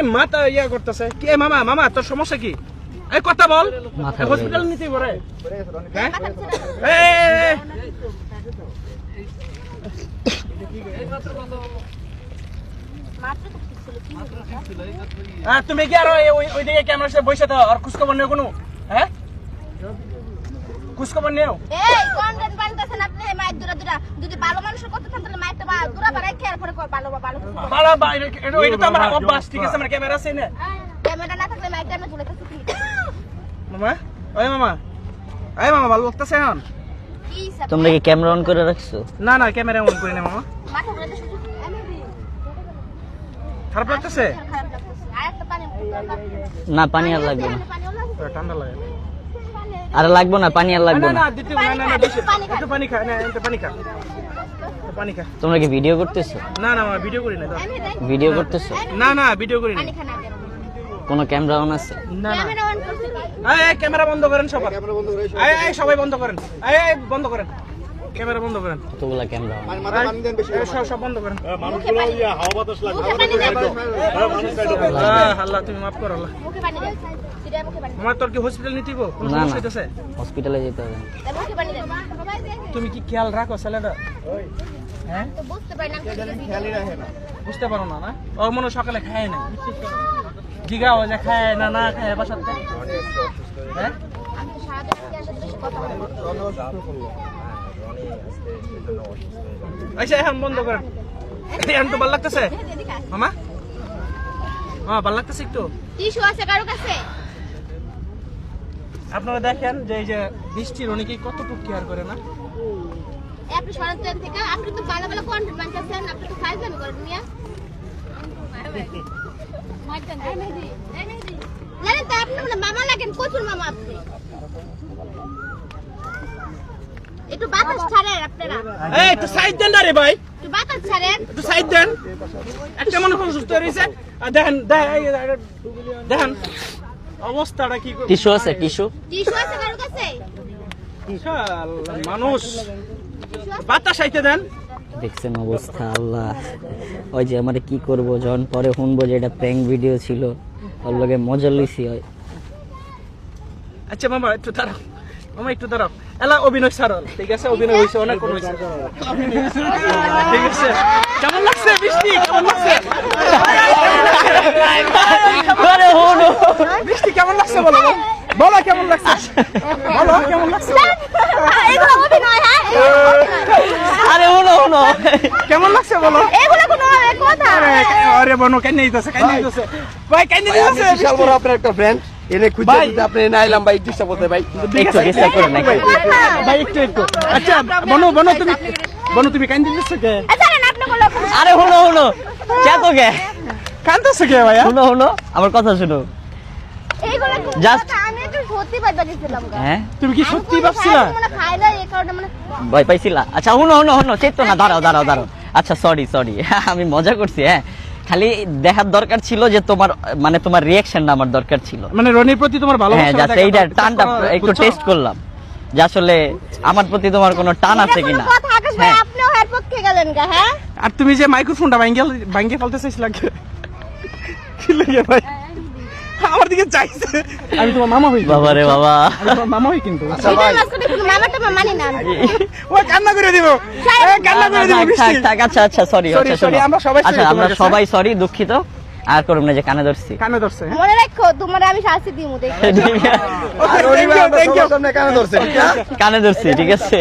খালি মাথা ইয়া করতেছে কি মামা মামা তোর সমস্যা কি এই কথা বল হসপিটাল নিতে পারে হ্যাঁ তুমি কি আর ওই দিকে ক্যামেরার সাথে বসে থাকো আর খোঁজখবর নেও কোনো হ্যাঁ খোঁজখবর নেও এই কন্টেন্ট বানাতেছেন আপনি মাইক দুরা যদি ভালো মানুষের কথা থাকলে মাইকটা দুরা বাড়াই কেয়ার করে ভালো এটা তো আমার অভ্যাস ঠিক আছে আমার ক্যামেরা আছে না ক্যামেরা না থাকলে মাইকটা আমি ঝুলাইতেছি মামা ওই মামা ভালো লাগতেছে এখন কি স্যার তোমরা কি ক্যামেরা অন করে রাখছো? না না ক্যামেরা অন করি না মামা মাথা ঘুরাতে শুধু এমনি খারাপ লাগতেছে খারাপ লাগতেছে আরেকটা পানি না পানি আর লাগবে না, ঠান্ডা লাগে আর লাগবে না, পানি আর লাগবে না না। না দিতে না একটু পানি খা না একটু পানি খা পানি খা তোমরা কি ভিডিও করতেছো? না না ভিডিও করি না ভিডিও করতেছো? না না ভিডিও করি না পানি খানা কোনো ক্যামেরা অন আছে? না না ক্যামেরা অন করতে এই ক্যামেরা বন্ধ করেন সবাই এই সবাই বন্ধ করেন এই বন্ধ করেন ক্যামেরা বন্ধ করেন কতগুলা ক্যামেরা অন? সব বন্ধ করেন মানুষগুলো হাওয়া বাতাস লাগে আল্লাহ তুমি মাফ করো আল্লাহ মুখে পানি দেন সিধা মুখে পানি আমার তোর কি হসপিটাল নিতে গো কোনো না সমস্যা না হইতাছে হসপিটালে যেতে হবে না। মুখে পানি দেন তুমি কি খেয়াল রাখো ছেলেটা হ্যাঁ তো বুঝতে পারি না খেয়ালই রাখে না বুঝতে পারো না না ও মনে হয় সকালে খায় না জিগা ও যে খায় না না খায় বাসাতে হ্যাঁ আমি তো সারাদিন কি আসলে বেশি কথা বলি আচ্ছা এখন বন্ধ করেন এখন তো ভালো লাগতেছে মামা ভালো লাগতেছে একটু টিস্যু আছে কারো কাছে আপনারা দেখেন যে এই যে বৃষ্টির অনেকেই কতটুকু কেয়ার করে না আপনি সরাতেন থেকে আপনি তো ভালো ভালো কন্টেন্ট বানাচ্ছেন আপনি তো ফাইজলামি করেন মিয়া জানেন তো আপনি বলে মামা লাগেন প্রচুর মামা আপনি একটু বাতাস ছাড়েন আপনারা এই একটু সাইড দেন না রে ভাই একটু বাতাস ছাড়েন একটু সাইড দেন একটা মনে করুন সুস্থ হয়েছে আর দেখেন দেখেন অবস্থাটা কি টিস্যু আছে? টিস্যু টিস্যু আছে কারো কাছে মানুষ বাতাস আইতে দেন দেখছেন অবস্থা আল্লাহ। ওই যে আমারে কি করব যখন পরে শুনবো যে এটা প্র্যাঙ্ক ভিডিও ছিল ওর লগে মজা লইছি হয়। আচ্ছা মামা একটু দাঁড়াও মামা একটু দাঁড়াও এলা অভিনয় সারল ঠিক আছে অভিনয় হয়েছে অনেক কোন হয়েছে ঠিক আছে কেমন লাগছে বৃষ্টি কেমন লাগছে আরে হনো বৃষ্টি কেমন লাগছে বলো বলো কেমন লাগছে বলো কেমন লাগছে এগুলো অভিনয় হ্যাঁ আরে হনো কেমন লাগছে বলো এগুলো কোনো কথা আরে বনো কেন নিতেছে ভাই কেন নিতেছে বিশাল বড় আপনার একটা ফ্রেন্ড এনে খুঁজে খুঁজে আপনি নাইলাম ভাই ডিস্টার্ব করতে ভাই একটু ডিস্টার্ব করে না ভাই একটু আচ্ছা বনো তুমি কেন দিতেছ কে জানেন আপনি বলে আরে হনো চেতো কে কাঁদতেছ কে ভাইয়া হনো আমার কথা শুনো। এইগুলো Just- কথা আমি একটু সত্যি বাইবা গেছিলাম হ্যাঁ তুমি কি সত্যি ভাবছিলা মানে খাই না এই কারণে মানে ভয় পাইছিলা? আচ্ছা হনো চেতো না, দাঁড়াও আচ্ছা সরি আমি মজা করছি। হ্যাঁ খালি দেখার দরকার ছিল যে তোমার মানে তোমার রিঅ্যাকশনটা আমার দরকার ছিল। মানে রনির প্রতি তোমার হ্যাঁ ভালোবাসা জাস্ট এইটা টানটা একটু টেস্ট করলাম যে আসলে আমার প্রতি তোমার কোনো টান আছে কিনা। কথা আকাশ ভাই আপনিও এর পক্ষে গেলেন গা হ্যাঁ আর তুমি যে মাইক্রোফোনটা ভাঙ্গে ফেলতে চাইছিলা কি লাগে ভাই আমার দিকে চাইছে আমি তোমার মামা হই বাবা রে বাবা আমি তোমার মামা হই কিন্তু এটা মাসকে কোনো মামাটা মানি না ও কান্না করে দিব কান্না করে দিব বৃষ্টি থাক আচ্ছা সরি Sorry, আচ্ছা শোনো। আমরা সবাই আচ্ছা sorry আমরা তোমার কাছে। সবাই সরি দুঃখিত আর করব না যে কানে ধরছি। কানে ধরছে মনে রাখো তোমার আমি শাস্তি দিমু দেখো আর ওই ভাই আমরা সবার সামনে কেন ধরছেন কানে ধরছি ঠিক আছে।